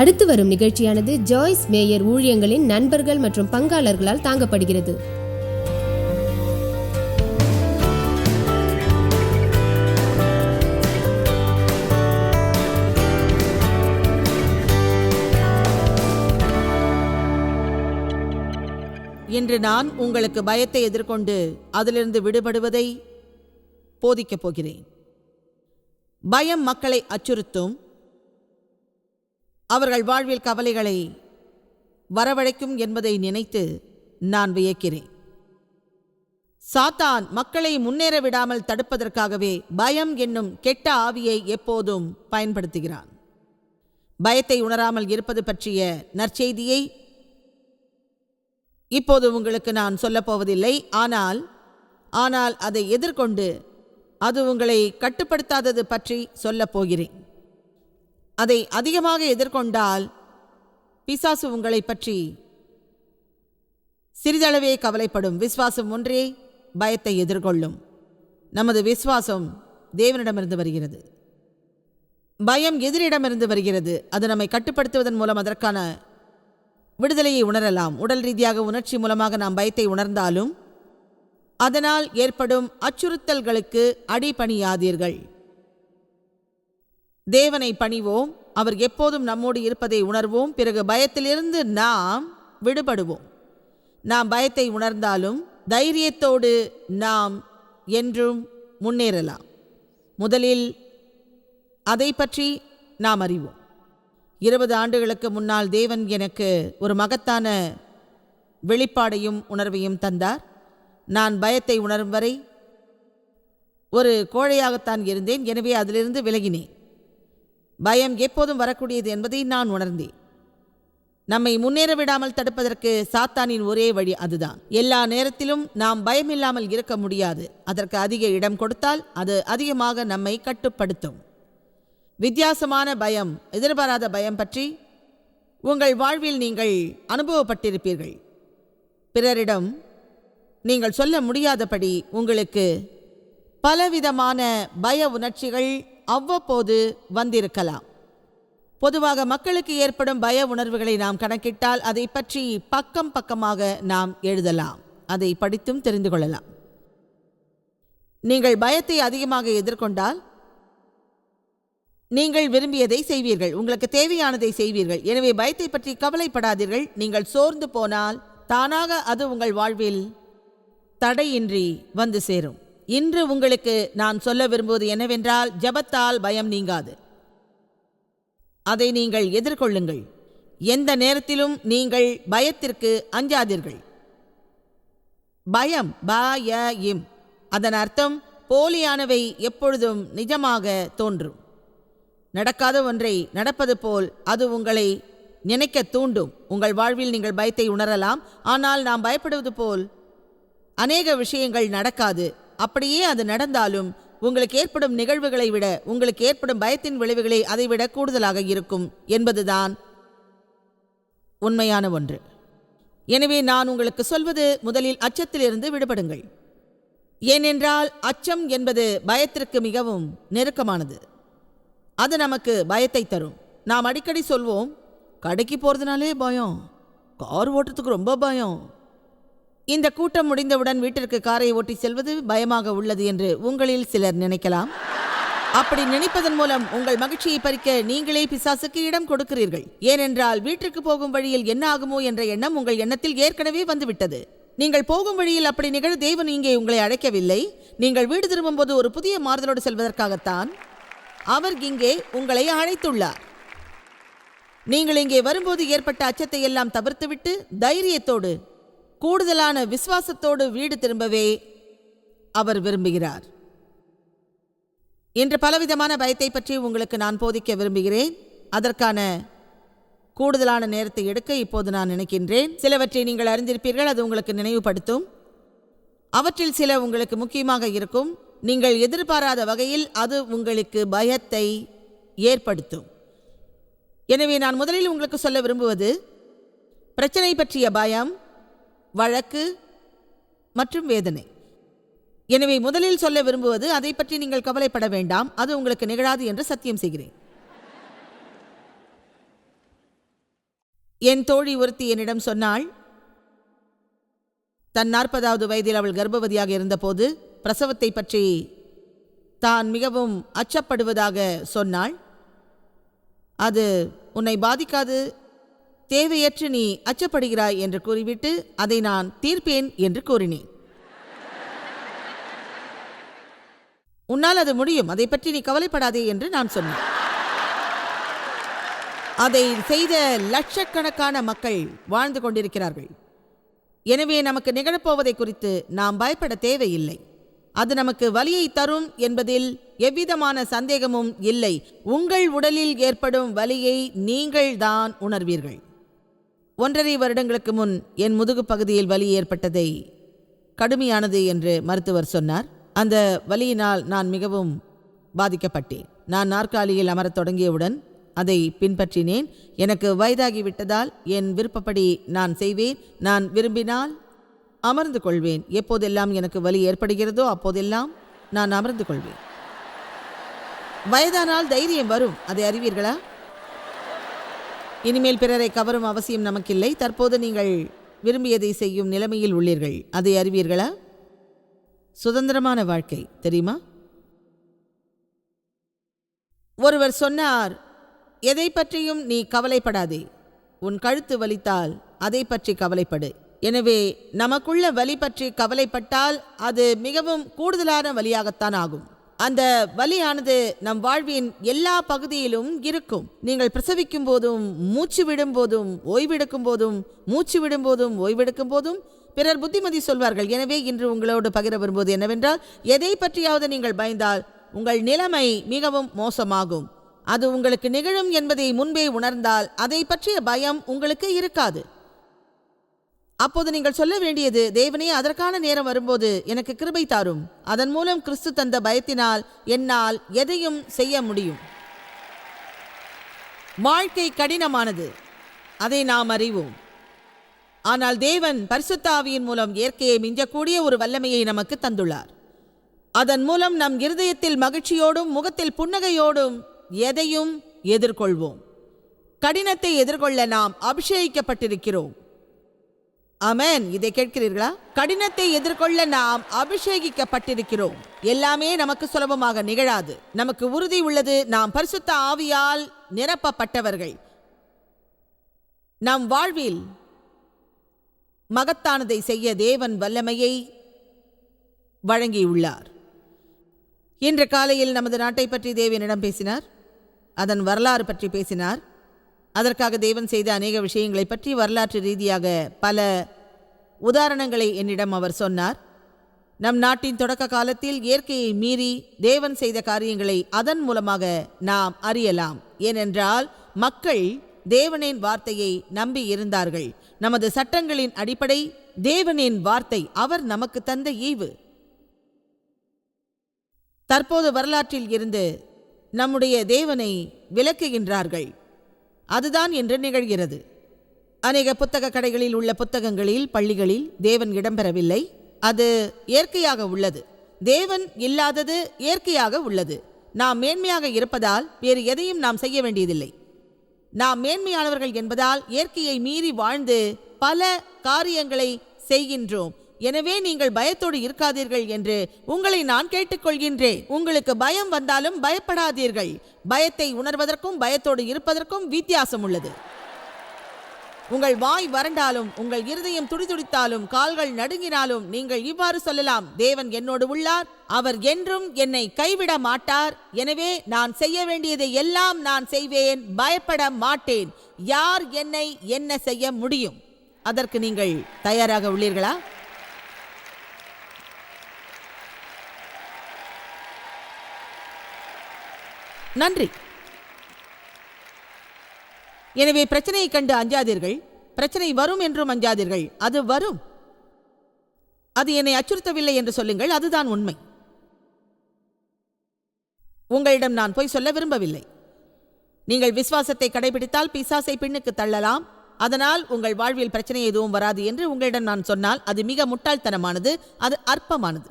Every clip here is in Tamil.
அடுத்து வரும் நிகழ்ச்சியானது ஜாய்ஸ் மேயர் ஊழியங்களின் நண்பர்கள் மற்றும் பங்காளர்களால் தாங்கப்படுகிறது. இன்று நான் உங்களுக்கு பயத்தை எதிர்கொண்டு அதிலிருந்து விடுபடுவதை போதிக்கப் போகிறேன். பயம் மக்களை அச்சுறுத்தும், அவர்கள் வாழ்வில் கவலைகளை வரவழைக்கும் என்பதை நினைத்து நான் வியக்கிறேன். சாத்தான் மக்களை முன்னேற விடாமல் தடுப்பதற்காகவே பயம் என்னும் கெட்ட ஆவியை எப்போதும் பயன்படுத்துகிறான். பயத்தை உணராமல் இருப்பது பற்றிய நற்செய்தியை இப்போது உங்களுக்கு நான் சொல்லப்போவதில்லை. ஆனால் அதை எதிர்கொண்டு அது உங்களை கட்டுப்படுத்தாதது பற்றி சொல்லப் போகிறேன். அதை அதிகமாக எதிர்கொண்டால் பிசாசு உங்களை பற்றி சிறிதளவே கவலைப்படும். விசுவாசம் ஒன்றே பயத்தை எதிர்கொள்ளும். நமது விசுவாசம் தேவனிடமிருந்து வருகிறது. பயம் எதிரிடமிருந்து வருகிறது. அது நம்மை கட்டுப்படுத்துவதன் மூலம் அதற்கான விடுதலையை உணரலாம். உடல் ரீதியாக உணர்ச்சி மூலமாக நாம் பயத்தை உணர்ந்தாலும் அதனால் ஏற்படும் அச்சுறுத்தல்களுக்கு அடிபணியாதீர்கள். தேவனை பணிவோம். அவர் எப்போதும் நம்மோடு இருப்பதை உணர்வோம். பிறகு பயத்திலிருந்து நாம் விடுபடுவோம். நாம் பயத்தை உணர்ந்தாலும் தைரியத்தோடு நாம் என்றும் முன்னேறலாம். முதலில் அதை பற்றி நாம் அறிவோம். 20 ஆண்டுகளுக்கு முன்னால் தேவன் எனக்கு ஒரு மகத்தான வெளிப்பாடையும் உணர்வையும் தந்தார். நான் பயத்தை உணரும் வரை ஒரு கோழையாகத்தான் இருந்தேன். எனவே அதிலிருந்து விலகினேன். பயம் எப்போதும் வரக்கூடியது என்பதை நான் உணர்ந்தேன். நம்மை முன்னேற விடாமல் தடுப்பதற்கு சாத்தானின் ஒரே வழி அதுதான். எல்லா நேரத்திலும் நாம் பயமில்லாமல் இருக்க முடியாது. அதற்கு அதிக இடம் கொடுத்தால் அது அதிகமாக நம்மை கட்டுப்படுத்தும். வித்தியாசமான பயம், எதிர்பாராத பயம் பற்றி உங்கள் வாழ்வில் நீங்கள் அனுபவப்பட்டிருப்பீர்கள். பிறரிடம் நீங்கள் சொல்ல முடியாதபடி உங்களுக்கு பலவிதமான பய உணர்ச்சிகள் அவ்வப்போது வந்திருக்கலாம். பொதுவாக மக்களுக்கு ஏற்படும் பய உணர்வுகளை நாம் கணக்கிட்டால் அதை பற்றி பக்கம் பக்கமாக நாம் எழுதலாம். அதை படித்தும் தெரிந்து கொள்ளலாம். நீங்கள் பயத்தை அதிகமாக எதிர்கொண்டால் நீங்கள் விரும்பியதை செய்வீர்கள். உங்களுக்கு தேவையானதை செய்வீர்கள். எனவே பயத்தை பற்றி கவலைப்படாதீர்கள். நீங்கள் சோர்ந்து போனால் தானாக அது உங்கள் வாழ்வில் தடையின்றி வந்து சேரும். இன்று உங்களுக்கு நான் சொல்ல விரும்புவது என்னவென்றால், ஜெபத்தால் பயம் நீங்காது. அதை நீங்கள் எதிர்கொள்ளுங்கள். எந்த நேரத்திலும் நீங்கள் பயத்திற்கு அஞ்சாதீர்கள். பயம் பயம், அதன் அர்த்தம் போலியானவை எப்பொழுதும் நிஜமாக தோன்றும். நடக்காத ஒன்றை நடப்பது போல் அது உங்களை நினைக்க தூண்டும். உங்கள் வாழ்வில் நீங்கள் பயத்தை உணரலாம். ஆனால் நாம் பயப்படுவது போல் அநேக விஷயங்கள் நடக்காது. அப்படியே அது நடந்தாலும் உங்களுக்கு ஏற்படும் நிகழ்வுகளை விட உங்களுக்கு ஏற்படும் பயத்தின் விளைவுகளை அதைவிட கூடுதலாக இருக்கும் என்பதுதான் உண்மையான ஒன்று. எனவே நான் உங்களுக்கு சொல்வது, முதலில் அச்சத்திலிருந்து விடுபடுங்கள். ஏனென்றால் அச்சம் என்பது பயத்திற்கு மிகவும் நெருக்கமானது. அது நமக்கு பயத்தை தரும். நாம் அடிக்கடி சொல்வோம், கடைக்கு போகிறதுனாலே பயம், கார் ஓட்டுறதுக்கு ரொம்ப பயம். இந்த கூட்டம் முடிந்தவுடன் வீட்டிற்கு காரை ஓட்டி செல்வது பயமாக உள்ளது என்று உங்களில் சிலர் நினைக்கலாம். அப்படி நினைப்பதன் மூலம் உங்கள் மகிழ்ச்சியை பறிக்க நீங்களே பிசாசுக்கு இடம் கொடுக்கிறீர்கள். ஏனென்றால் வீட்டிற்கு போகும் வழியில் என்ன ஆகுமோ என்ற எண்ணம் உங்கள் எண்ணத்தில் ஏற்கனவே வந்துவிட்டது. நீங்கள் போகும் வழியில் அப்படி நிகழ தேவன் இங்கே உங்களை அழைக்கவில்லை. நீங்கள் வீடு திரும்பும்போது ஒரு புதிய மாறுதலோடு செல்வதற்காகத்தான் அவர் இங்கே உங்களை அழைத்துள்ளார். நீங்கள் இங்கே வரும்போது ஏற்பட்ட அச்சத்தை எல்லாம் தவிர்த்துவிட்டு தைரியத்தோடு கூடுதலான விசுவாசத்தோடு வீடு திரும்பவே அவர் விரும்புகிறார். இன்று பலவிதமான பயத்தை பற்றி உங்களுக்கு நான் போதிக்க விரும்புகிறேன். அதற்கான கூடுதலான நேரத்தை எடுக்க இப்போது நான் நினைக்கின்றேன். சிலவற்றை நீங்கள் அறிந்திருப்பீர்கள். அது உங்களுக்கு நினைவுபடுத்தும். அவற்றில் சில உங்களுக்கு முக்கியமாக இருக்கும். நீங்கள் எதிர்பாராத வகையில் அது உங்களுக்கு பயத்தை ஏற்படுத்தும். எனவே நான் முதலில் உங்களுக்கு சொல்ல விரும்புவது, பிரச்சனை பற்றிய பயம், வழக்கு மற்றும் வேதனை. எனவே முதலில் சொல்ல விரும்புவது, அதை பற்றி நீங்கள் கவலைப்பட வேண்டாம், அது உங்களுக்கு நிகழாது என்று சத்தியம் செய்கிறேன். என் தோழி ஒருத்தி என்னிடம் சொன்னாள், தன் 40வது வயதில் அவள் கர்ப்பவதியாக இருந்தபோது பிரசவத்தை பற்றி தான் மிகவும் அச்சப்படுவதாக சொன்னாள். அது உன்னை பாதிக்காது, தேவையற்று நீ அச்சப்படுகிறாய் என்று கூறிவிட்டு அதை நான் தீர்ப்பேன் என்று கூறினேன். உன்னால் அது முடியும், அதை பற்றி நீ கவலைப்படாதே என்று நான் சொன்னேன். அதை செய்த லட்சக்கணக்கான மக்கள் வாழ்ந்து கொண்டிருக்கிறார்கள். எனவே நமக்கு நிகழப்போவதை குறித்து நாம் பயப்பட தேவையில்லை. அது நமக்கு வலியை தரும் என்பதில் எவ்விதமான சந்தேகமும் இல்லை. உங்கள் உடலில் ஏற்படும் வலியை நீங்கள் தான் உணர்வீர்கள். 1.5 வருடங்களுக்கு முன் என் முதுகு பகுதியில் வலி ஏற்பட்டதை கடுமையானது என்று மருத்துவர் சொன்னார். அந்த வலியினால் நான் மிகவும் பாதிக்கப்பட்டேன். நான் நாற்காலியில் அமரத் தொடங்கியவுடன் அதை பின்பற்றினேன். எனக்கு வயதாகிவிட்டதால் என் விருப்பப்படி நான் செய்வேன். நான் விரும்பினால் அமர்ந்து கொள்வேன். எப்போதெல்லாம் எனக்கு வலி ஏற்படுகிறதோ அப்போதெல்லாம் நான் அமர்ந்து கொள்வேன். வயதானால் தைரியம் வரும், அதை அறிவீர்களா? இனிமேல் பிறரை கவரும் அவசியம் நமக்கில்லை. தற்போது நீங்கள் விரும்பியதை செய்யும் நிலைமையில் உள்ளீர்கள், அதை அறிவீர்களா? சுதந்திரமான வாழ்க்கை தெரியுமா? ஒருவர் சொன்னார், எதை பற்றியும் நீ கவலைப்படாதே, உன் கழுத்து வலித்தால் அதை பற்றி கவலைப்படு. எனவே நமக்குள்ள வலி பற்றி கவலைப்பட்டால் அது மிகவும் கூடுதலான வலியாகத்தான் ஆகும். அந்த வலியானது நம் வாழ்வின் எல்லா பகுதியிலும் இருக்கும். நீங்கள் பிரசவிக்கும் போதும், மூச்சு விடும் போதும், ஓய்வெடுக்கும் போதும், மூச்சு விடும் போதும், ஓய்வெடுக்கும் போதும் பிறர் புத்திமதி சொல்வார்கள். எனவே இன்று உங்களோடு பகிர வரும்போது என்னவென்றால், எதை பற்றியாவது நீங்கள் பயந்தால் உங்கள் நிலைமை மிகவும் மோசமாகும். அது உங்களுக்கு நிகழும் என்பதை முன்பே உணர்ந்தால் அதை பற்றிய பயம் உங்களுக்கு இருக்காது. அப்போது நீங்கள் சொல்ல வேண்டியது, தேவனே, அதற்கான நேரம் வரும்போது எனக்கு கிருபை தாரும். அதன் மூலம் கிறிஸ்து தந்த பயத்தினால் என்னால் எதையும் செய்ய முடியும். வாழ்க்கை கடினமானது, அதை நாம் அறிவோம். ஆனால் தேவன் பரிசுத்த ஆவியின் மூலம் இயற்கையை மிஞ்சக்கூடிய ஒரு வல்லமையை நமக்கு தந்துள்ளார். அதன் மூலம் நம் இருதயத்தில் மகிழ்ச்சியோடும் முகத்தில் புன்னகையோடும் எதையும் எதிர்கொள்வோம். கடினத்தை எதிர்கொள்ள நாம் அபிஷேகிக்கப்பட்டிருக்கிறோம். ஆமென். இதை கேட்கிறீர்களா? கடினத்தை எதிர்கொள்ள நாம் அபிஷேகிக்கப்பட்டிருக்கிறோம். எல்லாமே நமக்கு சுலபமாக நிகழாது. நமக்கு உறுதி உள்ளது, நாம் பரிசுத்த ஆவியால் நிரப்பப்பட்டவர்கள். நம் வாழ்வில் மகத்தானதை செய்ய தேவன் வல்லமையை வழங்கியுள்ளார். இன்று காலையில் நமது நாட்டை பற்றி தேவனிடம் பேசினார். அதன் வரலாறு பற்றி பேசினார். அதற்காக தேவன் செய்த அநேக விஷயங்களை பற்றி வரலாற்று ரீதியாக பல உதாரணங்களை என்னிடம் அவர் சொன்னார். நம் நாட்டின் தொடக்க காலத்தில் இயற்கையை மீறி தேவன் செய்த காரியங்களை அதன் மூலமாக நாம் அறியலாம். ஏனென்றால் மக்கள் தேவனின் வார்த்தையை நம்பி இருந்தார்கள். நமது சட்டங்களின் அடிப்படை தேவனின் வார்த்தை, அவர் நமக்கு தந்த ஈவு. தற்போது வரலாற்றில் இருந்து நம்முடைய தேவனை விலக்குகின்றார்கள். அதுதான் என்று நிகழ்கிறது. அநேக புத்தக கடைகளில் உள்ள புத்தகங்களில், பள்ளிகளில் தேவன் இடம்பெறவில்லை. அது இயற்கையாக உள்ளது. தேவன் இல்லாதது இயற்கையாக உள்ளது. நாம் மேன்மையாக இருப்பதால் வேறு எதையும் நாம் செய்ய வேண்டியதில்லை. நாம் மேன்மையானவர்கள் என்பதால் இயற்கையை மீறி வாழ்ந்து பல காரியங்களை செய்கின்றோம். எனவே நீங்கள் பயத்தோடு இருக்காதீர்கள் என்று உங்களை நான் கேட்டுக்கொள்கின்றேன். உங்களுக்கு பயம் வந்தாலும் பயப்படாதீர்கள். பயத்தை உணர்வதற்கும் பயத்தோடு இருப்பதற்கும் வித்தியாசம் உள்ளது. உங்கள் வாய் வறண்டாலும், உங்கள் இருதயம் துடிதுடித்தாலும், கால்கள் நடுங்கினாலும் நீங்கள் இவ்வாறு சொல்லலாம், தேவன் என்னோடு உள்ளார், அவர் என்றும் என்னை கைவிட மாட்டார். எனவே நான் செய்ய வேண்டியதை எல்லாம் நான் செய்வேன், பயப்பட மாட்டேன். யார் என்னை என்ன செய்ய முடியும்? அதற்கு நீங்கள் தயாராக உள்ளீர்களா? நன்றி. எனவே பிரச்சனையை கண்டு அஞ்சாதீர்கள். பிரச்சனை வரும் என்றும் அஞ்சாதீர்கள். அது வரும். அது என்னை அச்சுறுத்தவில்லை என்று சொல்லுங்கள். அதுதான் உண்மை. உங்களிடம் நான் போய் சொல்ல விரும்பவில்லை. நீங்கள் விசுவாசத்தை கடைபிடித்தால் பிசாசை பின்னுக்கு தள்ளலாம். அதனால் உங்கள் வாழ்வில் பிரச்சனை எதுவும் வராது என்று உங்களிடம் நான் சொன்னால் அது மிக முட்டாள்தனமானது, அது அற்பமானது.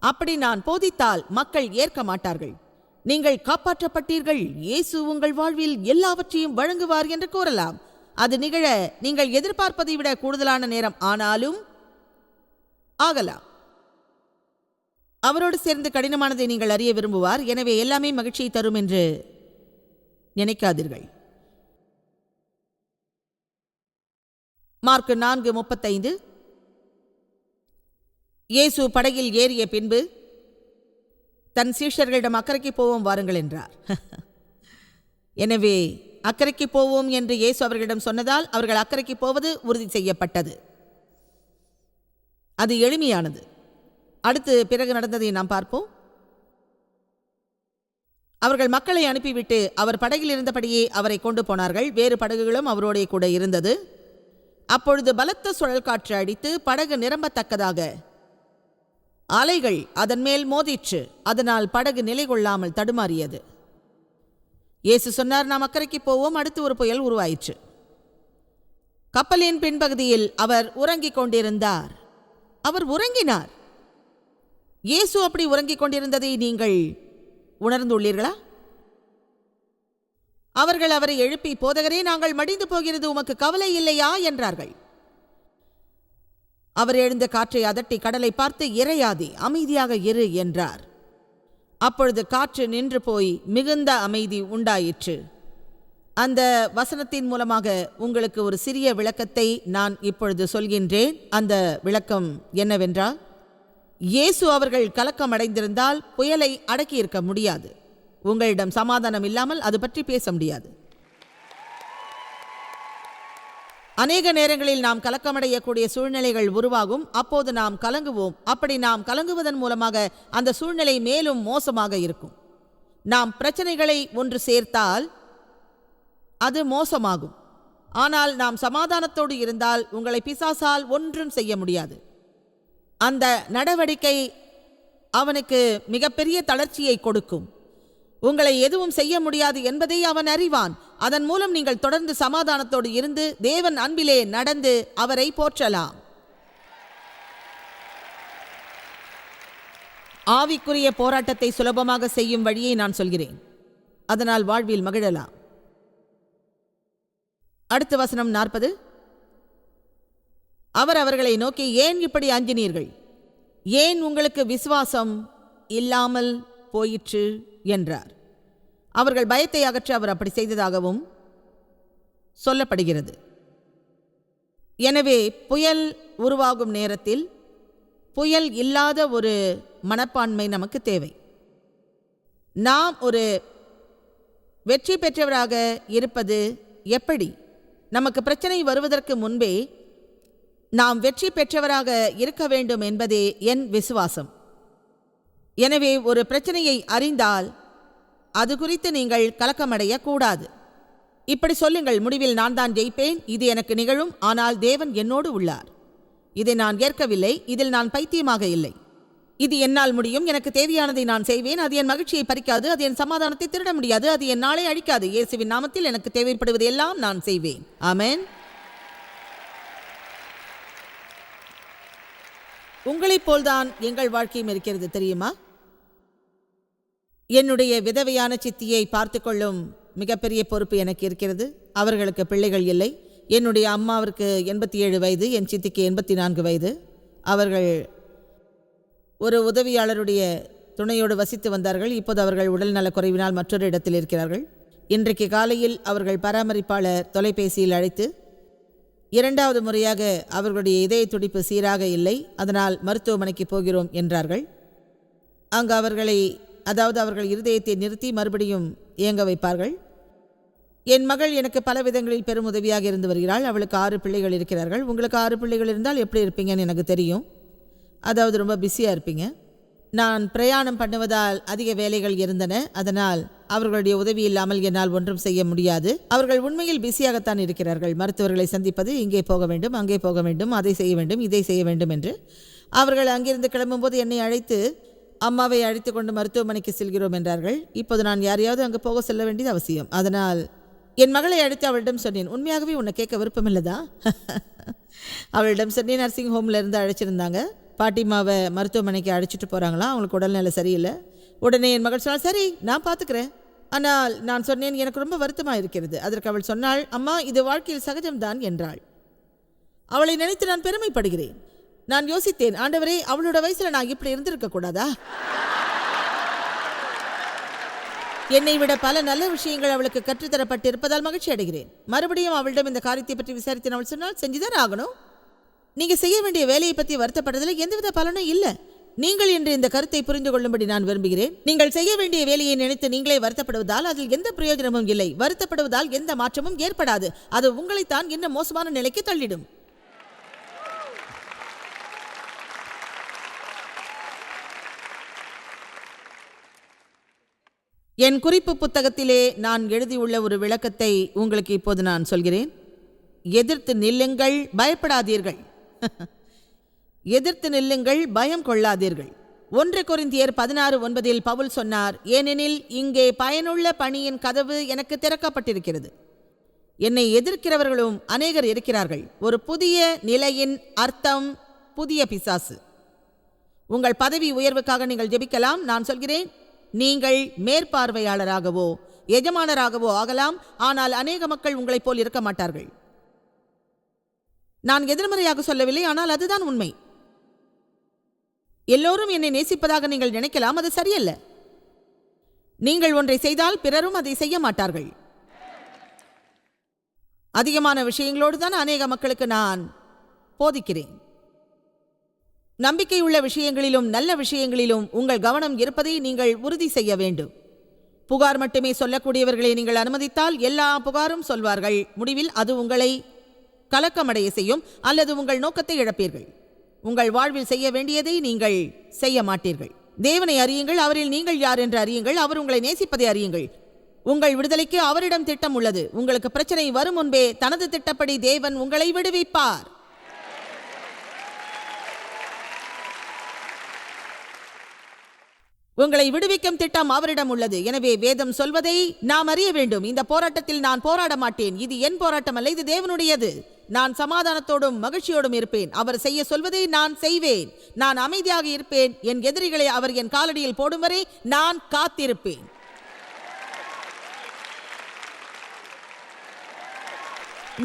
அப்படி நான் போதித்தால் மக்கள் ஏற்க மாட்டார்கள். நீங்கள் காப்பாற்றப்பட்டீர்கள், இயேசு உங்கள் வாழ்வில் எல்லாவற்றையும் வழங்குவார் என்று கூறலாம். அது நிகழ நீங்கள் எதிர்பார்ப்பதை விட கூடுதலான நேரம் ஆனாலும் ஆகலாம். அவரோடு சேர்ந்து கடினமானதை நீங்கள் அறிய விரும்புவார். எனவே எல்லாமே மகிழ்ச்சியை தரும் என்று நினைக்காதீர்கள். மார்க் 4:35. இயேசு படகில் ஏறிய பின்பு தன் சீஷர்களிடம் அக்கறைக்கு போவோம் வாருங்கள் என்றார். எனவே அக்கறைக்கு போவோம் என்று இயேசு அவர்களிடம் சொன்னதால் அவர்கள் அக்கறைக்கு போவது உறுதி செய்யப்பட்டது. அது எளிமையானது. அடுத்து பிறகு நடந்ததை நாம் பார்ப்போம். அவர்கள் மக்களை அனுப்பிவிட்டு அவர் படகில் இருந்தபடியே அவரை கொண்டு போனார்கள். வேறு படகுகளும் அவரோடே கூட இருந்தது. அப்பொழுது பலத்த சுழல் காற்று அடித்து படகு நிரம்பத்தக்கதாக அலைகள் அதன் மேல் மோதிற்று. அதனால் படகு நிலை கொள்ளாமல் தடுமாறியது. இயேசு சொன்னார், நாம் அக்கறைக்கு போவோம். அடுத்து ஒரு புயல் உருவாயிற்று. கப்பலின் பின்பகுதியில் அவர் உறங்கிக் கொண்டிருந்தார். அவர் உறங்கினார். இயேசு அப்படி உறங்கிக் கொண்டிருந்ததை நீங்கள் உணர்ந்துள்ளீர்களா? அவர்கள் அவரை எழுப்பி, போதகரே, நாங்கள் மடிந்து போகிறது, உமக்கு கவலை இல்லையா என்றார்கள். அவர் எழுந்த காற்றை அதட்டி கடலை பார்த்து, இறையாதே, அமைதியாக இரு என்றார். அப்பொழுது காற்று நின்று போய் மிகுந்த அமைதி உண்டாயிற்று. அந்த வசனத்தின் மூலமாக உங்களுக்கு ஒரு சிறிய விளக்கத்தை நான் இப்பொழுது சொல்கின்றேன். அந்த விளக்கம் என்னவென்றால், இயேசு அவர்கள் கலக்கம் அடைந்திருந்தால் புயலை அடக்கியிருக்க முடியாது. உங்களிடம் சமாதானம் இல்லாமல் அது பற்றி பேச முடியாது. அநேக நேரங்களில் நாம் கலக்கமடையக்கூடிய சூழ்நிலைகள் உருவாகும். அப்போது நாம் கலங்குவோம். அப்படி நாம் கலங்குவதன் மூலமாக அந்த சூழ்நிலை மேலும் மோசமாக இருக்கும். நாம் பிரச்சனைகளை ஒன்று சேர்த்தால் அது மோசமாகும். ஆனால் நாம் சமாதானத்தோடு இருந்தால் உங்களை பிசாசால் ஒன்றும் செய்ய முடியாது. அந்த நடவடிக்கை அவனுக்கு மிகப்பெரிய தளர்ச்சியை கொடுக்கும். உங்களை எதுவும் செய்ய முடியாது என்பதை அவன் அறிவான். அதன் மூலம் நீங்கள் தொடர்ந்து சமாதானத்தோடு இருந்து தேவன் அன்பிலே நடந்து அவரை போற்றலாம். ஆவிக்குரிய போராட்டத்தை சுலபமாக செய்யும் வழியை நான் சொல்கிறேன். அதனால் வாழ்வில் மகிழலாம். அடுத்த வசனம் 40. அவர் அவர்களை நோக்கி, ஏன் இப்படி அஞ்சினீர்கள்? ஏன் உங்களுக்கு விசுவாசம் இல்லாமல் போயிற்று என்றார். அவர்கள் பயத்தை அகற்ற அவர் அப்படி செய்ததாகவும் சொல்லப்படுகிறது. எனவே புயல் உருவாகும் நேரத்தில் புயல் இல்லாத ஒரு மனப்பான்மை நமக்கு தேவை. நாம் ஒரு வெற்றி பெற்றவராக இருப்பது எப்படி? நமக்கு பிரச்சனை வருவதற்கு முன்பே நாம் வெற்றி பெற்றவராக இருக்க வேண்டும் என்பதே என் விசுவாசம். எனவே ஒரு பிரச்சனையை அறிந்தால் அது குறித்து நீங்கள் கலக்கமடைய கூடாது. இப்படி சொல்லுங்கள், முடிவில் நான் தான் ஜெயிப்பேன், இது எனக்கு நிகழும், ஆனால் தேவன் என்னோடு உள்ளார். இதை நான் ஏற்கவில்லை, இதில் நான் பைத்தியமாக இல்லை. இது என்னால் முடியும், எனக்கு தேவையானதை நான் செய்வேன், அது என் மகிழ்ச்சியை பறிக்காது, அது என் சமாதானத்தை திருட முடியாது, அது என் நாளை அழிக்காது. இயேசுவின் நாமத்தில் எனக்கு தேவைப்படுவது எல்லாம் நான் செய்வேன். ஆமென். உங்களைப் போல்தான் எங்கள் வாழ்க்கையும் இருக்கிறது, தெரியுமா? என்னுடைய விதவையான சித்தியை பார்த்து கொள்ளும் மிகப்பெரிய பொறுப்பு எனக்கு இருக்கிறது. அவர்களுக்கு பிள்ளைகள் இல்லை. என்னுடைய அம்மாவிற்கு 87 வயது, என் சித்திக்கு 84 வயது. அவர்கள் ஒரு உதவியாளருடைய துணையோடு வசித்து வந்தார்கள். இப்போது அவர்கள் உடல்நலக் குறைவினால் மற்றொரு இடத்தில் இருக்கிறார்கள். இன்றைக்கு காலையில் அவர்கள் பராமரிப்பாளர் தொலைபேசியில் அழைத்து, 2வது முறையாக அவர்களுடைய இதய துடிப்பு சீராக இல்லை, அதனால் மருத்துவமனைக்கு போகிறோம் என்றார்கள். அங்கு அவர்கள் இருதயத்தை நிறுத்தி மறுபடியும் இயங்க வைப்பார்கள். என் மகள் எனக்கு பல விதங்களில் பெரும் உதவியாக இருந்து வருகிறாள். அவளுக்கு 6 பிள்ளைகள் இருக்கிறார்கள். உங்களுக்கு 6 பிள்ளைகள் இருந்தால் எப்படி இருப்பீங்கன்னு எனக்கு தெரியும். ரொம்ப பிஸியாக இருப்பீங்க. நான் பிரயாணம் பண்ணுவதால் அதிக வேலைகள் இருந்தன. அதனால் அவர்களுடைய உதவி இல்லாமல் என்னால் ஒன்றும் செய்ய முடியாது. அவர்கள் உண்மையில் பிஸியாகத்தான் இருக்கிறார்கள். மருத்துவர்களை சந்திப்பது, இங்கே போக வேண்டும், அங்கே போக வேண்டும், அதை செய்ய வேண்டும், இதை செய்ய வேண்டும் என்று. அவர்கள் அங்கிருந்து கிளம்பும்போது என்னை அழைத்து, அம்மாவை அழைத்து கொண்டு மருத்துவமனைக்கு செல்கிறோம் என்றார்கள். இப்போது நான் யாரையாவது அங்கே போக செல்ல வேண்டியது அவசியம். அதனால் என் மகளை அழைத்து அவளிடம் சொன்னேன், உண்மையாகவே உன்னை கேட்க விருப்பமில்லதா? அவளிடம் சொன்னேன், நர்சிங் ஹோமில் இருந்து அழைச்சிருந்தாங்க. பாட்டிமாவை மருத்துவமனைக்கு அழைச்சிட்டு போகிறாங்களா, அவங்களுக்கு உடல்நிலை சரியில்லை. உடனே என் மகள் சொன்னால், சரி நான் பார்த்துக்கிறேன், ஆனால் நான் சொன்னேன், எனக்கு ரொம்ப வருத்தமாக இருக்கிறது. அதற்கு அவள் சொன்னாள், அம்மா, இது வாழ்க்கையில் சகஜம்தான் என்றாள். அவளை நினைத்து நான் பெருமைப்படுகிறேன். நான் யோசித்தேன், ஆண்டவரே, அவளோட வயசுல நான் இப்படி இருந்திருக்க கூடாதா? என்னை விட பல நல்ல விஷயங்கள் அவளுக்கு கற்றுத்தரப்பட்டு இருப்பதால் மகிழ்ச்சி அடைகிறேன். மறுபடியும் அவளிடம் இந்த காரியத்தை பற்றி விசாரித்தேன். அவள் சொன்னால், செஞ்சுதான் ஆகணும். நீங்க செய்ய வேண்டிய வேலையை பற்றி வருத்தப்படுறதுல எந்தவித பலனும் இல்லை. நீங்கள் என்று இந்த கருத்தை புரிந்து கொள்ளும்படி நான் விரும்புகிறேன். நீங்கள் செய்ய வேண்டிய வேலையை நினைத்து நீங்களே வருத்தப்படுவதால் அதில் எந்த பிரயோஜனமும் இல்லை. வருத்தப்படுவதால் எந்த மாற்றமும் ஏற்படாது. அது உங்களைத்தான் இன்னும் மோசமான நிலைக்கு தள்ளிடும். என் குறிப்பு புத்தகத்திலே நான் எழுதியுள்ள ஒரு விளக்கத்தை உங்களுக்கு இப்போது நான் சொல்கிறேன். எதிர்த்து நில்லுங்கள், பயப்படாதீர்கள். எதிர்த்து நில்லுங்கள், பயம் கொள்ளாதீர்கள். 1 கொரிந்தியர் 16:9 பவுல் சொன்னார், ஏனெனில் இங்கே பயனுள்ள பணியின் கதவு எனக்கு திறக்கப்பட்டிருக்கிறது. என்னை எதிர்க்கிறவர்களும் அநேகர் இருக்கிறார்கள். ஒரு புதிய நிலையின் அர்த்தம் புதிய பிசாசு. உங்கள் பதவி உயர்வுக்காக நீங்கள் ஜெபிக்கலாம். நான் சொல்கிறேன், நீங்கள் மேற்பார்வையாளராகவோ எஜமானராகவோ ஆகலாம். ஆனால் அநேக மக்கள் உங்களைப் போல் இருக்க மாட்டார்கள். நான் எதிர்மறையாக சொல்லவில்லை, ஆனால் அதுதான் உண்மை. எல்லோரும் என்னை நேசிப்பதாக நீங்கள் நினைக்கலாம், அது சரியல்ல. நீங்கள் ஒன்றை செய்தால் பிறரும் அதை செய்ய மாட்டார்கள். அதிகமான விஷயங்களோடு தான் அநேக மக்களுக்கு நான் போதிக்கிறேன். நம்பிக்கையுள்ள விஷயங்களிலும் நல்ல விஷயங்களிலும் உங்கள் கவனம் இருப்பதை நீங்கள் உறுதி செய்ய வேண்டும். புகார் மட்டுமே சொல்லக்கூடியவர்களை நீங்கள் அனுமதித்தால் எல்லா புகாரும் சொல்வார்கள். முடிவில் அது உங்களை கலக்கமடைய செய்யும், அல்லது உங்கள் நோக்கத்தை இழப்பீர்கள். உங்கள் வாழ்வில் செய்ய வேண்டியதை நீங்கள் செய்ய மாட்டீர்கள். தேவனை அறியுங்கள், அவரில் நீங்கள் யார் என்று அறியுங்கள், அவர் உங்களை நேசிப்பதை அறியுங்கள். உங்கள் விடுதலைக்கு அவரிடம் திட்டம் உள்ளது. உங்களுக்கு பிரச்சனை வரும் முன்பே தனது திட்டப்படி தேவன் உங்களை விடுவிப்பார். உங்களை விடுவிக்கும் திட்டம் அவரிடம் உள்ளது. எனவே வேதம் சொல்வதை நாம் அறிய வேண்டும். இந்த போராட்டத்தில் நான் போராட மாட்டேன். இது என் போராட்டம் அல்ல, இது தேவனுடையது. நான் சமாதானத்தோடும் மகிழ்ச்சியோடும் இருப்பேன். அவர் செய்ய சொல்வதை நான் செய்வேன். நான் அமைதியாக இருப்பேன். என் எதிரிகளை அவர் என் காலடியில் போடும் வரை நான் காத்திருப்பேன்.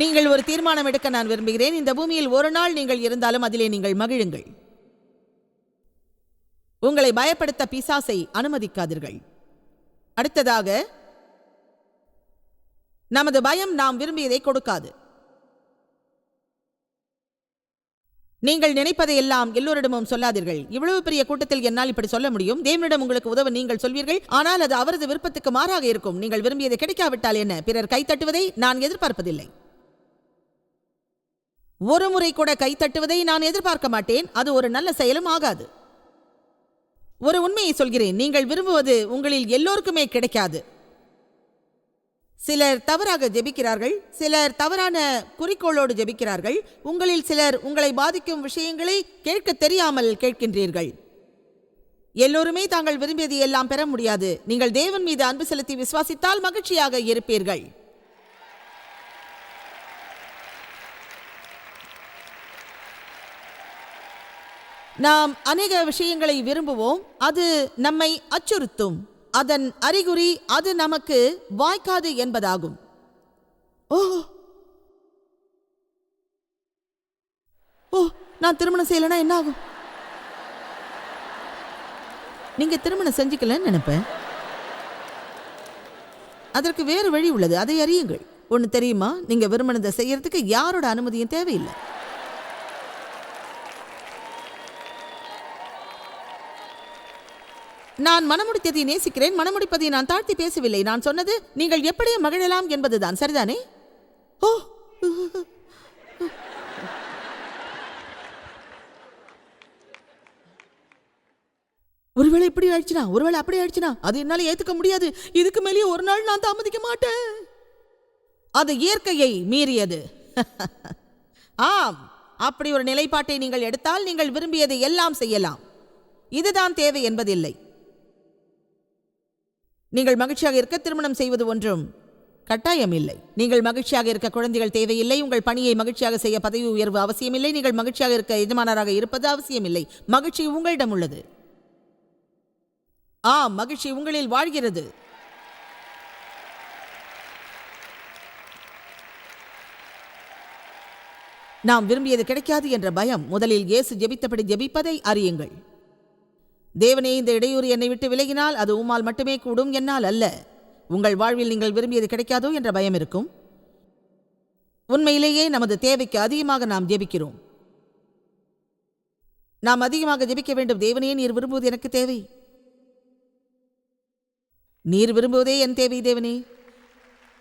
நீங்கள் ஒரு தீர்மானம் எடுக்க நான் விரும்புகிறேன். இந்த பூமியில் ஒரு நாள் நீங்கள் இருந்தாலும் அதிலே நீங்கள் மகிழுங்கள். உங்களை பயப்படுத்த பிசாசை அனுமதிக்காதீர்கள். அடுத்ததாக, நமது பயம் நாம் விரும்பியதை கொடுக்காது. நீங்கள் நினைப்பதை எல்லாம் எல்லோரிடமும் சொல்லாதீர்கள். இவ்வளவு பெரிய கூட்டத்தில் என்னால் இப்படி சொல்ல முடியும். தேவனிடம் உங்களுக்கு உதவ நீங்கள் சொல்வீர்கள், ஆனால் அது அவரது விருப்பத்துக்கு மாறாக இருக்கும். நீங்கள் விரும்பியதை கிடைக்காவிட்டால் என்ன? பிறர் கைத்தட்டுவதை நான் எதிர்பார்ப்பதில்லை. ஒரு முறை கூட கைத்தட்டுவதை நான் எதிர்பார்க்க மாட்டேன். அது ஒரு நல்ல செயலும் ஆகாது. ஒரு உண்மையை சொல்கிறேன், நீங்கள் விரும்புவது உங்களில் எல்லோருக்குமே கிடைக்காது. சிலர் தவறாக ஜெபிக்கிறார்கள், சிலர் தவறான குறிக்கோளோடு ஜெபிக்கிறார்கள். உங்களில் சிலர் உங்களை பாதிக்கும் விஷயங்களை கேட்க தெரியாமல் கேட்கின்றீர்கள். எல்லோருமே தாங்கள் விரும்பியதை எல்லாம் பெற முடியாது. நீங்கள் தேவன் மீது அன்பு செலுத்தி விசுவாசித்தால் மகிழ்ச்சியாக இருப்பீர்கள். நாம் அநேக விஷயங்களை விரும்புவோம். அது நம்மை அச்சுறுத்தும். அதன் அறிகுறி அது நமக்கு வாய்க்காது என்பதாகும். ஓ ஓ நான் திருமணம் செய்யலைன்னா என்ன ஆகும்? நீங்க திருமணம் செஞ்சுக்கலன்னு நினைப்பேன். அதற்கு வேறு வழி உள்ளது, அதை அறியுங்கள். ஒன்று தெரியுமா, நீங்க விரும்பினதை செய்யறதுக்கு யாரோட அனுமதியும் தேவையில்லை. நான் மனமுடித்ததை நேசிக்கிறேன். மனமுடிப்பதை நான் தாழ்த்தி பேசவில்லை. நான் சொன்னது நீங்கள் எப்படியும் மகிழலாம் என்பதுதான். சரிதானே? ஓ, ஒருவேளை இப்படி ஆயிடுச்சுனா, ஒருவேளை அப்படி ஆயிடுச்சுனா, அது என்னால ஏத்துக்க முடியாது. இதுக்கு மேலே ஒரு நாள் நான் தாமதிக்க மாட்டேன். அது இயற்கையை மீறியது. ஆம், அப்படி ஒரு நிலைப்பாட்டை நீங்கள் எடுத்தால் நீங்கள் விரும்பியதை எல்லாம் செய்யலாம். இதுதான் தேவை என்பதில்லை. நீங்கள் மகிழ்ச்சியாக இருக்க திருமணம் செய்வது ஒன்றும் கட்டாயம் இல்லை. நீங்கள் மகிழ்ச்சியாக இருக்க குழந்தைகள் தேவையில்லை. உங்கள் பணியை மகிழ்ச்சியாக செய்ய பதவி உயர்வு அவசியமில்லை. நீங்கள் மகிழ்ச்சியாக இருக்க எஜமானராக இருப்பது அவசியமில்லை. மகிழ்ச்சி உங்களிடம் உள்ளது. ஆம், மகிழ்ச்சி உங்களில் வாழ்கிறது. நாம் விரும்பியது கிடைக்காது என்ற பயம். முதலில் இயேசு ஜெபித்தபடி ஜெபிப்பதை அறியுங்கள். தேவனே, இந்த இடையூறு என்னை விட்டு விலகினால் அது உம்மால் மட்டுமே கூடும், என்னால் அல்ல. உங்கள் வாழ்வில் நீங்கள் விரும்பியது கிடைக்காதோ என்ற பயம் இருக்கும். உண்மையிலேயே நமது தேவைக்கு அதிகமாக நாம் ஜெபிக்கிறோம். நாம் அதிகமாக ஜெபிக்க வேண்டும். தேவனே, நீர் விரும்புவது எனக்கு தேவை. நீர் விரும்புவதே என் தேவை. தேவனே,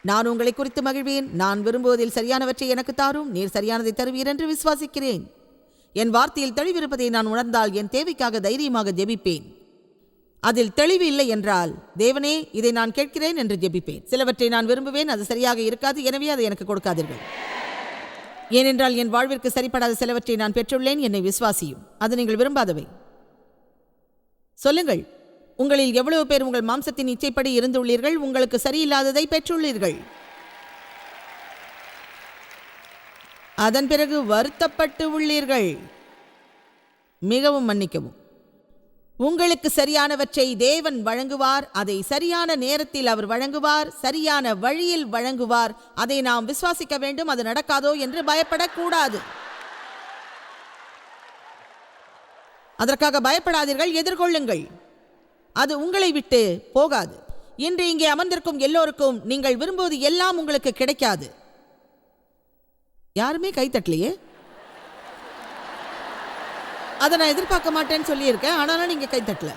நான் உங்களை குறித்து மகிழ்வேன். நான் விரும்புவதில் சரியானவற்றை எனக்கு தாரும். நீர் சரியானதை தருவீர் என்று விசுவாசிக்கிறேன். என் வார்த்தையில் தெளிவிருப்பதை நான் உணர்ந்தால் என் தேவைக்காக தைரியமாக ஜெபிப்பேன். அதில் தெளிவு இல்லை என்றால், தேவனே, இதை நான் கேட்கிறேன் என்று ஜெபிப்பேன். சிலவற்றை நான் விரும்புவேன், அது சரியாக இருக்காது, எனவே அதை எனக்கு கொடுக்காதீர்கள். ஏனென்றால் என் வாழ்விற்கு சரிப்படாத சிலவற்றை நான் பெற்றுள்ளேன். என்னை விசுவாசியும். அது நீங்கள் விரும்பாதவை. சொல்லுங்கள், உங்களில் எவ்வளவு பேர் உங்கள் மாம்சத்தின் இச்சைப்படி இருந்துள்ளீர்கள், உங்களுக்கு சரியில்லாததை பெற்றுள்ளீர்கள். அதன் பிறகு வருத்தப்பட்டு உள்ளீர்கள். மிகவும் மன்னிக்கவும். உங்களுக்கு சரியானவற்றை தேவன் வழங்குவார். அதை சரியான நேரத்தில் அவர் வழங்குவார், சரியான வழியில் வழங்குவார். அதை நாம் விசுவாசிக்க வேண்டும். அது நடக்காதோ என்று பயப்படக்கூடாது. அதற்காக பயப்படாதீர்கள், எதிர்கொள்ளுங்கள். அது உங்களை விட்டு போகாது. இன்று இங்கே அமர்ந்திருக்கும் எல்லோருக்கும் நீங்கள் விரும்புவது எல்லாம் உங்களுக்கு கிடைக்காது. யாருமே கைத்தட்டலையே. அதை நான் எதிர்பார்க்க மாட்டேன்னு சொல்லியிருக்கேன், ஆனாலும் நீங்க கைத்தட்டல.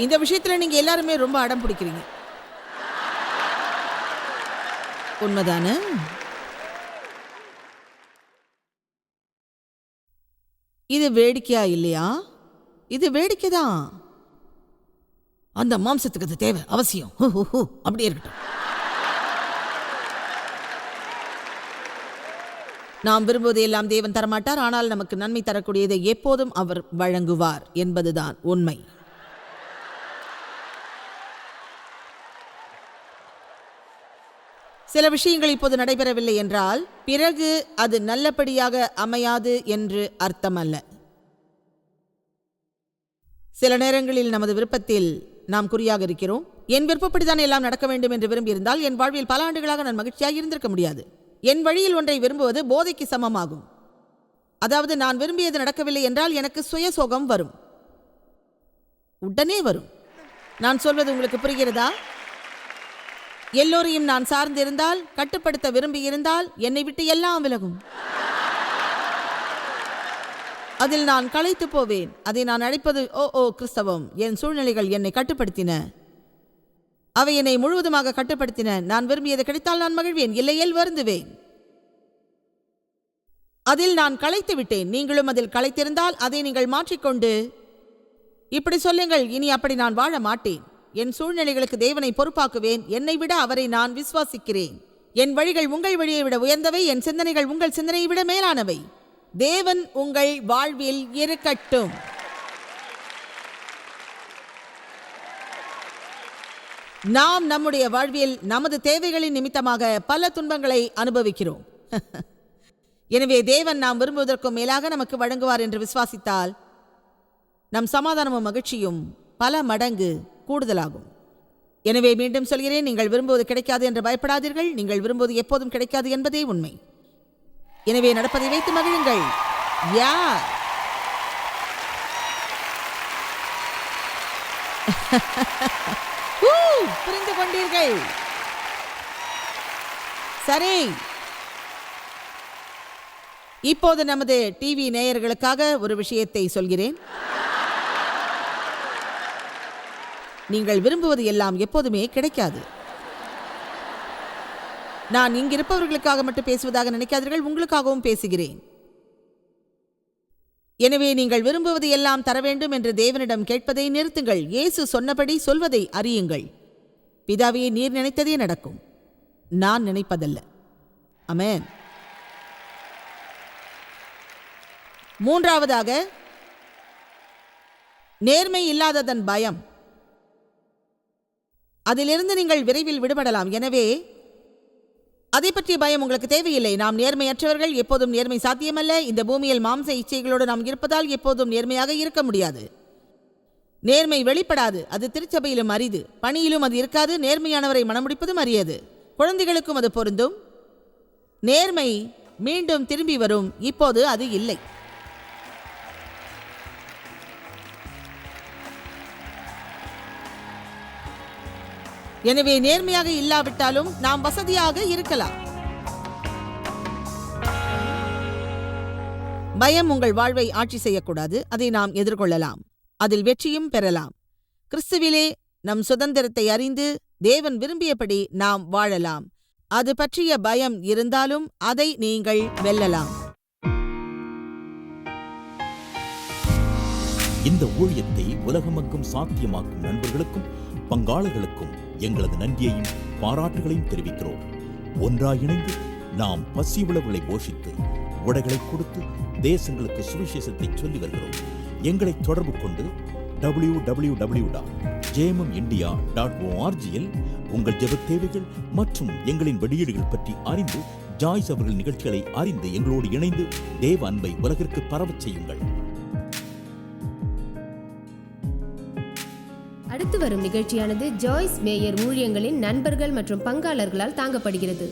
இந்த விஷயத்துல நீங்க எல்லாருமே ரொம்ப அடம் பிடிக்கிறீங்க. உண்மைதானே? இது வேடிக்கையா இல்லையா? இது வேடிக்கைதான். அந்த மாம்சத்துக்கு அது தேவை, அவசியம். அப்படி இருக்கட்டும். நாம் விரும்புவதை எல்லாம் தேவன் தரமாட்டார், ஆனால் நமக்கு நன்மை தரக்கூடியதை எப்போதும் அவர் வழங்குவார் என்பதுதான் உண்மை. சில விஷயங்கள் இப்போது நடைபெறவில்லை என்றால் பிறகு அது நல்லபடியாக அமையாது என்று அர்த்தமல்ல. சில நேரங்களில் நமது விருப்பத்தில் நாம் குறியாக இருக்கிறோம். என் விருப்பப்படிதான் எல்லாம் நடக்க வேண்டும் என்று விரும்பியிருந்தால் என் வாழ்வில் பல ஆண்டுகளாக நான் மகிழ்ச்சியாக இருந்திருக்க முடியாது. என் வழியில் ஒன்றை விரும்புவது போதைக்கு சமமாகும். அதாவது, நான் விரும்பியது நடக்கவில்லை என்றால் எனக்கு சுயசோகம் வரும். உடனே வரும். நான் சொல்வது உங்களுக்கு புரிகிறதா? எல்லோரையும் நான் சார்ந்திருந்தால், கட்டுப்படுத்த விரும்பியிருந்தால் என்னை விட்டு எல்லாம் விலகும். அதில் நான் களைத்து போவேன். அதை நான் அழைப்பது ஓ கிறிஸ்தவம். என் சூழ்நிலைகள் என்னை கட்டுப்படுத்தின. அவை என்னை முழுவதுமாக கட்டுப்படுத்தின. நான் விரும்பியது கிடைத்தால் நான் மகிழ்வேன், இல்லையேல் வருந்துவேன். அதில் நான் களைத்து விட்டேன். நீங்களும் அதில் களைத்திருந்தால் அதை நீங்கள் மாற்றிக்கொண்டு இப்படி சொல்லுங்கள், இனி அப்படி நான் வாழ மாட்டேன். என் சூழ்நிலைகளுக்கு தேவனை பொறுப்பாக்குவேன். என்னை விட அவரை நான் விசுவாசிக்கிறேன். என் வழிகள் உங்கள் வழியை விட உயர்ந்தவை, என் சிந்தனைகள் உங்கள் சிந்தனையை விட மேலானவை. தேவன் உங்கள் வாழ்வில் இருக்கட்டும். நாம் நம்முடைய வாழ்வில் நமது தேவைகளின் நிமித்தமாக பல துன்பங்களை அனுபவிக்கிறோம். எனவே தேவன் நாம் விரும்புவதற்கும் மேலாக நமக்கு வழங்குவார் என்று விசுவாசித்தால் நம் சமாதானமும் மகிழ்ச்சியும் பல மடங்கு கூடுதலாகும். எனவே மீண்டும் சொல்கிறேன், நீங்கள் விரும்புவது கிடைக்காது என்று பயப்படாதீர்கள். நீங்கள் விரும்புவது எப்போதும் கிடைக்காது என்பதே உண்மை. எனவே நடப்பதை வைத்து மகிழுங்கள். யார் புரிந்து கொண்டீர்கள்? சரி, இப்போது நமது டிவி நேயர்களுக்காக ஒரு விஷயத்தை சொல்கிறேன். நீங்கள் விரும்புவது எல்லாம் எப்போதுமே கிடைக்காது. நான் இங்கிருப்பவர்களுக்காக மட்டும் பேசுவதாக நினைக்காதீர்கள், உங்களுக்காகவும் பேசுகிறேன். எனவே நீங்கள் விரும்புவது எல்லாம் தர வேண்டும் என்று தேவனிடம் கேட்பதை நிறுத்துங்கள். இயேசு சொன்னபடி சொல்வதை அறியுங்கள். பிதாவே, நீர் நினைத்ததே நடக்கும், நான் நினைப்பதல்ல. ஆமென். மூன்றாவதாக, நேர்மை இல்லாததன் பயம். அதிலிருந்து நீங்கள் விரைவில் விடுபடலாம். எனவே அதை பற்றிய பயம் உங்களுக்கு தேவையில்லை. நாம் நேர்மையற்றவர்கள், எப்போதும் நேர்மை சாத்தியமல்ல. இந்த பூமியில் மாம்ச இச்சைகளோடு நாம் இருப்பதால் எப்போதும் நேர்மையாக இருக்க முடியாது. நேர்மை வெளிப்படாது. அது திருச்சபையிலும் அரிது, பணியிலும் அது இருக்காது. நேர்மையானவரை மணமுடிப்பதும் அரியது. குழந்தைகளுக்கும் அது பொருந்தும். நேர்மை மீண்டும் திரும்பி வரும். இப்போது அது இல்லை. எனவே நேர்மையாக இல்லாவிட்டாலும் நாம் வசதியாக இருக்கலாம். பயம் உங்கள் வாழ்வை ஆட்சி செய்யக்கூடாது. அதை நாம் எதிர்கொள்ளலாம், அதில் வெற்றியும் பெறலாம். கிறிஸ்துவிலே நம் சுதந்திரத்தை அறிந்து தேவன் விரும்பியபடி நாம் வாழலாம். அது பற்றிய பயம் இருந்தாலும் அதை நீங்கள் வெல்லலாம். இந்த ஊழியத்தை உலகமெங்கும் சாத்தியமாக்கும் நண்பர்களுக்கும் பங்காளர்களுக்கும் எங்களது நன்றியையும் பாராட்டுகளையும் தெரிவிக்கிறோம். ஒன்றாய் இணைந்து நாம் பசி உழவுகளை போஷித்து உடைகளை கொடுத்து தேசங்களுக்கு சுவிசேஷத்தை சொல்லி வருகிறோம். எங்களை தொடர்பு கொண்டு www.jmmindia.org உங்கள் ஜெபத் தேவைகள் மற்றும் எங்களின் வெளியீடுகள் பற்றி அறிந்து ஜாய்ஸ் அவர்கள் நிகழ்ச்சிகளை அறிந்து எங்களோடு இணைந்து தேவ அன்பை உலகிற்கு பரவச் செய்யுங்கள். அடுத்து வரும் நிகழ்ச்சியானது ஜாய்ஸ் மேயர் ஊழியங்களின் நண்பர்கள் மற்றும் பங்காளர்களால் தாங்கப்படுகிறது.